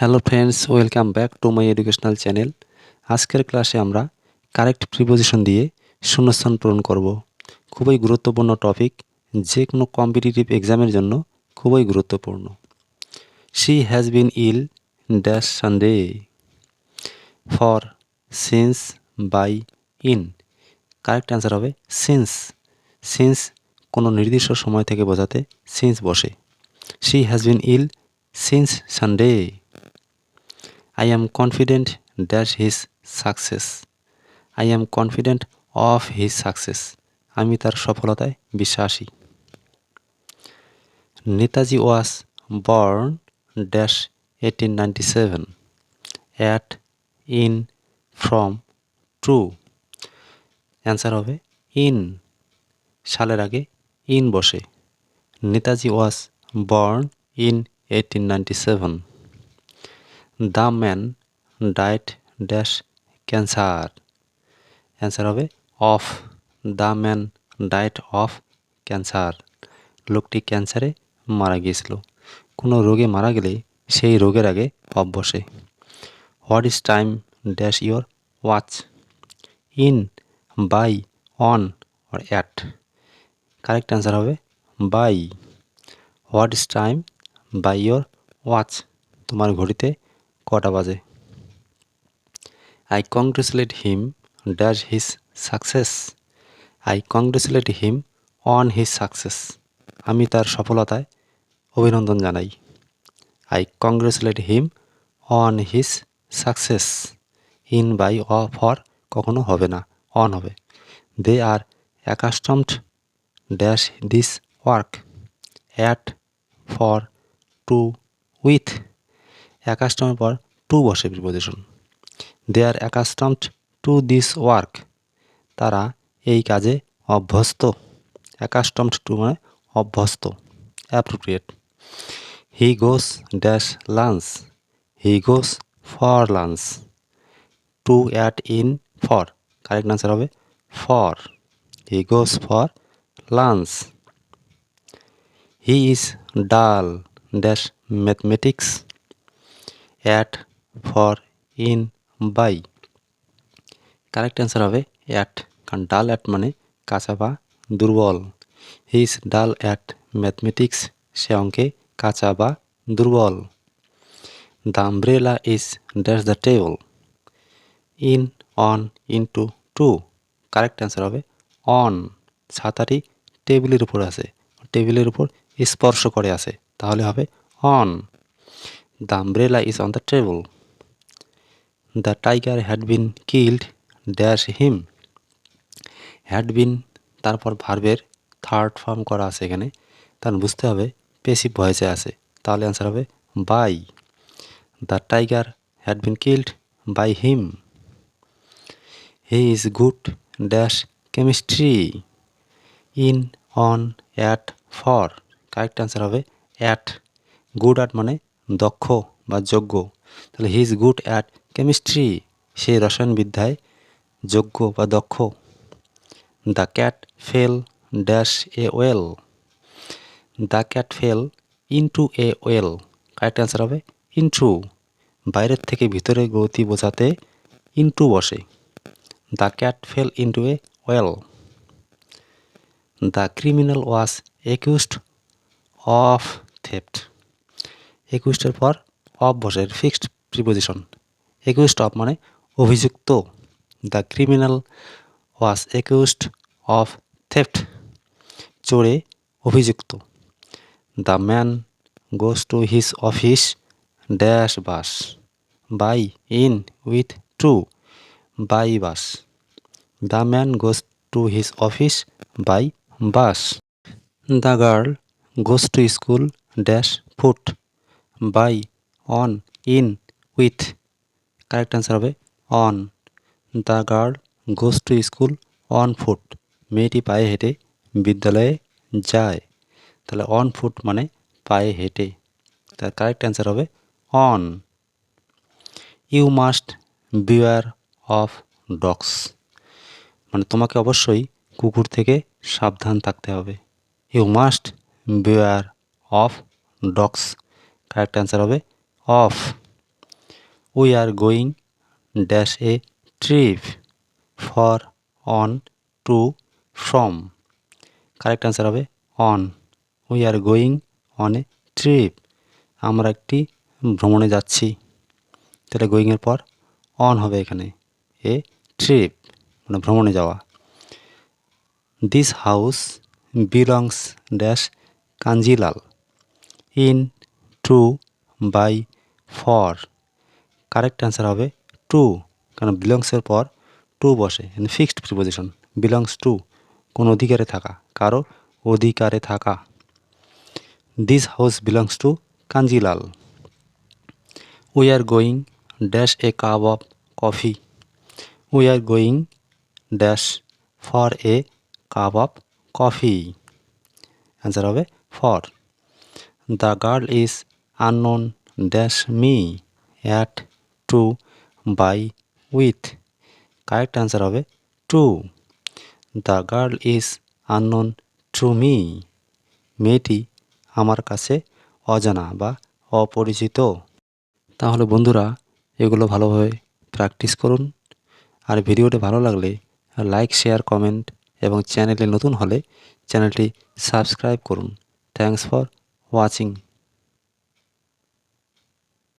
Hello friends, welcome back to my educational channel. আজকের ক্লাসে আমরা কারেক্ট প্রিপোজিশন দিয়ে শূন্যস্থান পূরণ করব। খুবই গুরুত্বপূর্ণ টপিক, যে কোনো কম্পিটিটিভ এক্সামের জন্য খুবই গুরুত্বপূর্ণ। She has been ill dash Sunday. For, since, by, in. Correct answer হবে সিন্স। সিন্স কোনো নির্দিষ্ট সময় থেকে বোঝাতে সিন্স বসে। She has been ill since Sunday. I am confident that his success. I am confident of his success. আমি তার সফলতায় বিশ্বাসী। Netaji was born dash 1897 at, in, from, to. Answer হবে ইন। সালের আগে ইন বসে। Netaji was born in 1897. The man died dash cancer. Answer হবে of. The man died of cancer. লোকটি ক্যান্সারে মারা গিয়েছিল। কোনো রোগে মারা গেলে সেই রোগের আগে অফ বসে। What is time dash your watch. In, by, on, or at. Correct answer হবে by. What is time by your watch. তোমার ঘড়িতে কটা বাজে। I congratulate him dash his success. I congratulate him on his success. আমি তার সফলতায় অভিনন্দন জানাই। I congratulate him on his success. In, by, of, for কখনো হবে না, on হবে। They are accustomed dash this work. At, for, to, with. accustomed পর to বসে preposition. They are accustomed to this work. তারা এই কাজে অভ্যস্ত। accustomed to মানে অভ্যস্ত, appropriate. He goes dash lunch. He goes for lunch. To, at, in, for. Correct answer হবে for. He goes for lunch. He is dull dash mathematics. At, for, in, by. Correct answer হবে at, কারণ dull at মানে কাঁচা বা দুর্বল। He is dull at mathematics. সে অঙ্কে কাঁচা বা দুর্বল। The umbrella is dash the table. In, on, into, to. Correct answer হবে অন। ছাতাটি টেবিলের উপর আছে, টেবিলের উপর স্পর্শ করে আছে, তাহলে হবে on. The umbrella is on the table. The tiger had been killed dash him. Had been তারপর ভার্বের থার্ড ফর্ম করা আছে এখানে, তার বুঝতে হবে পেসিভ ভয়েসে আছে, তাহলে অ্যান্সার হবে by. The tiger had been killed by him. He is good dash chemistry. In, on, at, for. Correct answer হবে অ্যাট। গুড অ্যাট মানে দক্ষ বা যোগ্য, তাহলে he is good at chemistry. সে রসায়নবিদ্যায় যোগ্য বা দক্ষ। The cat fell dash a well. The cat fell into a well. Correct answer হবে ইনটু। বাইরের থেকে ভিতরে গতি বোঝাতে ইনটু বসে। The cat fell into a well. The criminal was accused of theft. একিউজডের পর অফ বসে, ফিক্সড প্রিপোজিশন। একিউজড অফ মানে অভিযুক্ত। The criminal was accused of theft, চোরে অভিযুক্ত। The man goes to his office dash bus. By, in, with, to. By bus. The man goes to his office by bus. The girl goes to school dash foot. By, on, in, with. Correct answer হবে on. The girl goes to school on foot. মেয়েটি পায়ে হেঁটে বিদ্যালয়ে যায়, তাহলে on foot মানে পায়ে হেঁটে, তার কারেক্ট অ্যান্সার হবে on. You must beware of dogs, মানে তোমাকে অবশ্যই কুকুর থেকে সাবধান থাকতে হবে। You must beware of dogs. Correct answer হবে of. We are going dash a trip. For, on, to, from. Correct answer হবে on. We are going on a trip. আমরা একটি ভ্রমণে যাচ্ছি। তাহলে গোয়িংয়ের পর অন হবে এখানে। এ ট্রিপ মানে ভ্রমণে যাওয়া। This house belongs dash Kanjilal. In, to, by, for. Correct answer হবে টু, কারণ বিলংসের পর টু বসে, ফিক্সড প্রিপোজিশন। বিলংস টু, কোন অধিকারে থাকা, কারো অধিকারে থাকা। This house belongs to Kanjilal. We are going dash a cup of coffee. We are going dash for a cup of coffee. Answer হবে for. The girl is unknown dash me at to by with. Correct answer হবে to. The girl is unknown to me. মেয়েটি আমার কাছে অজানা বা অপরিচিত। তাহলে বন্ধুরা, এগুলো ভালোভাবে প্র্যাকটিস করুন। আর ভিডিওটি ভালো লাগলে লাইক, শেয়ার, কমেন্ট এবং চ্যানেলে নতুন হলে চ্যানেলটি সাবস্ক্রাইব করুন। Thanks for watching.